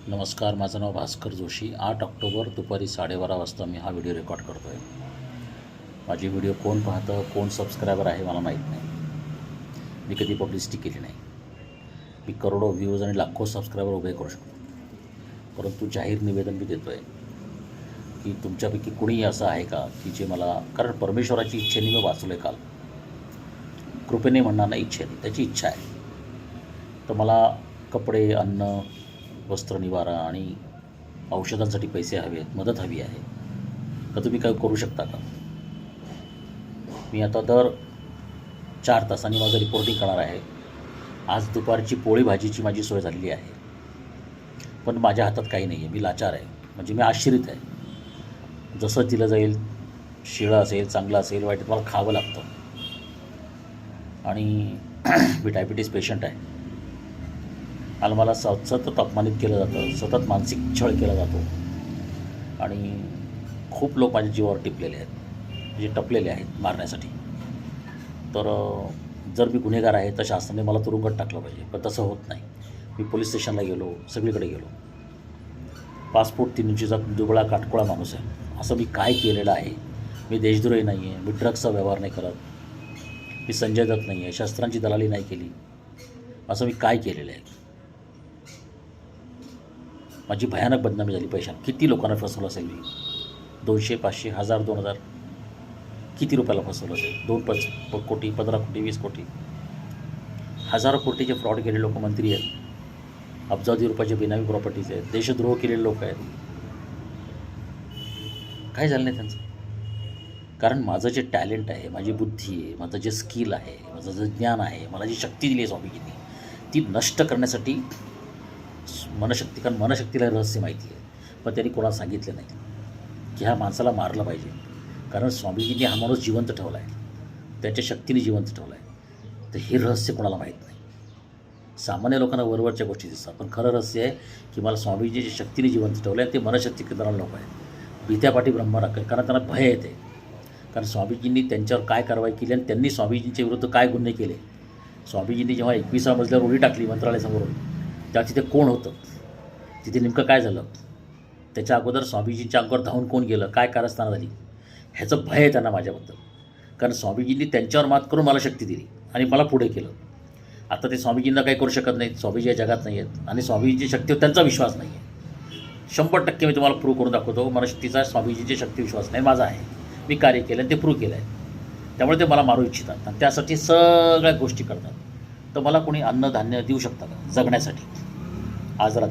नमस्कार, माझं नाव भास्कर जोशी. 8 ऑक्टोबर दुपारी 12:30 वाजता मी हा व्हिडिओ रेकॉर्ड करतो आहे. माझी व्हिडिओ कोण पाहतं, कोण सबस्क्रायबर आहे मला माहीत नाही. मी कधी पब्लिसिटी केली नाही. मी करोडो व्ह्यूज आणि लाखो सबस्क्रायबर उभे करू शकतो. परंतु जाहीर निवेदन मी देतो आहे की तुमच्यापैकी कुणीही असं आहे का की जे मला, कारण परमेश्वराची इच्छेने मी वाचलो आहे काल, कृपेने म्हणणार नाही, इच्छेने, त्याची इच्छा आहे. तर मला कपडे, अन्न, वस्त्र, निवारा आणि औषधांसाठी पैसे हवे आहेत, मदत हवी आहे. तर तुम्ही काय करू शकता का? मी आता दर 4 तासांनी माझं रिपोर्टिंग करणार आहे. आज दुपारची पोळी भाजीची माझी सोय झालेली आहे, पण माझ्या हातात काही नाही आहे. मी लाचार आहे, म्हणजे मी आश्रित आहे. जसं दिलं जाईल, शिळं असेल, चांगलं असेल, वाईट, मला खावं लागतं. आणि मी डायबिटीस पेशंट आहे आणि मला सतत अपमानित केलं जातं, सतत मानसिक छळ केला जातो आणि खूप लोक माझ्या जीवावर टिपलेले आहेत, म्हणजे टपलेले आहेत मारण्यासाठी. तर जर मी गुन्हेगार आहे तर शासनाने मला तुरुंगात टाकलं पाहिजे, पण तसं होत नाही. मी पोलीस स्टेशनला गेलो, सगळीकडे गेलो. पासपोर्ट 3 इंचीचा दुबळा काटकोळा माणूस आहे. असं मी काय केलेलं आहे? मी देशद्रोही नाही आहे, मी ड्रग्सचा व्यवहार नाही करत, मी संजय दत्त नाही आहे, शस्त्रांची दलाली नाही केली. असं मी काय केलेलं आहे? माझी भयानक बदनामी झाली पैशात. किती लोकांना फसवलं असेल मी? 200, 500, 1000, 2000, किती रुपयाला फसवलं असेल? 2 कोटी, 15 कोटी, 20 कोटी, हजारो कोटीचे फ्रॉड केलेले लोक मंत्री आहेत. अब्जावधी रुपयाचे बेनामी प्रॉपर्टीज आहेत. देशद्रोह केलेले लोक आहेत. काय झालं नाही त्यांचं? कारण माझं जे टॅलेंट आहे, माझी बुद्धी आहे, माझं जे स्किल आहे, माझं जे ज्ञान आहे, मला जी शक्ती दिली आहे स्वामीजींनी, ती नष्ट करण्यासाठी मनशक्ती, कारण मनशक्तीला रहस्य माहिती आहे, पण त्यांनी कोणाला सांगितलं नाही की ह्या माणसाला मारलं पाहिजे. कारण स्वामीजींनी हा माणूस जिवंत ठेवला आहे, त्याच्या शक्तीने जिवंत ठेवला आहे. तर हे रहस्य कोणाला माहीत नाही. सामान्य लोकांना वरवरच्या गोष्टी दिसतात, पण खरं रहस्य आहे की मला स्वामीजीच्या शक्तीने जिवंत ठेवलं आहे. ते मनशक्ती करणारे लोक आहेत. भीत्यापाठी ब्रह्म राखेल, कारण त्यांना भय येते. कारण स्वामीजींनी त्यांच्यावर काय कारवाई केली आणि त्यांनी स्वामीजींच्या विरुद्ध काय गुन्हे केले. स्वामीजींनी जेव्हा 21व्या मजल्यावर उडी टाकली मंत्रालयासमोरून, तेव्हा तिथे कोण होतं, तिथे नेमकं काय झालं, त्याच्या अगोदर स्वामीजींच्या अंगावर धावून कोण गेलं, काय कारस्थानं झाली, ह्याचं भय आहे त्यांना माझ्याबद्दल. कारण स्वामीजींनी त्यांच्यावर मात करून मला शक्ती दिली आणि मला पुढे केलं. आता ते स्वामीजींना काही करू शकत नाहीत. स्वामीजी या जगात नाही आहेत आणि स्वामीजींची शक्तीवर त्यांचा विश्वास नाही आहे. 100% मी तुम्हाला प्रूव्ह करून दाखवतो. मनशक्तीचा स्वामीजींची शक्ती विश्वास नाही, माझा आहे. मी कार्य केलं आणि ते प्रूव्ह केलं आहे. त्यामुळे ते मला मारू इच्छितात आणि त्यासाठी सगळ्या गोष्टी करतात. तर मला कोणी अन्नधान्य देऊ शकतं का जगण्यासाठी? आज